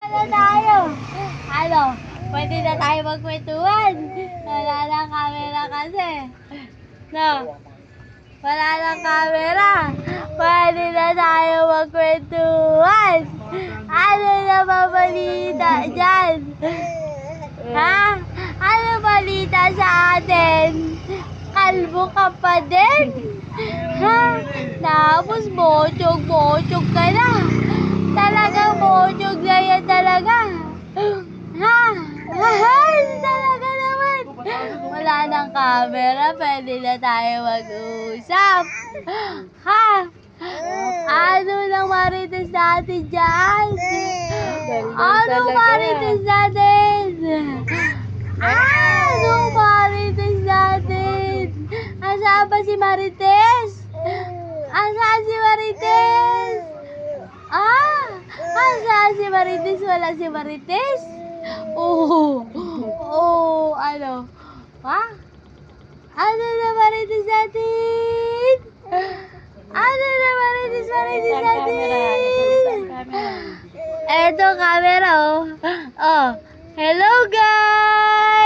Na tayo. Ano? Pwede na tayo magkwentuhan. Wala lang camera kasi. No? Wala lang camera. Pwede na tayo magkwentuhan. Ano na ba balita dyan? Ha? Ano balita sa atin? Kalbo ka pa din? Ha? Tapos bochog ka na. Talagang bochog na yan talaga. Ha? Mahal talaga naman. Wala nang camera, pwede na tayo mag-usap. Ha? Ano lang marites natin dyan? Ano marites natin? Ano marites natin? Asaan ba si Marites? Asaan si Marites? Asaan si Marites? Wala si Marites? Ano? Ha? Ano na Marites natin? Ano na Marites natin? Eto camera, oh. Oh, hello guys!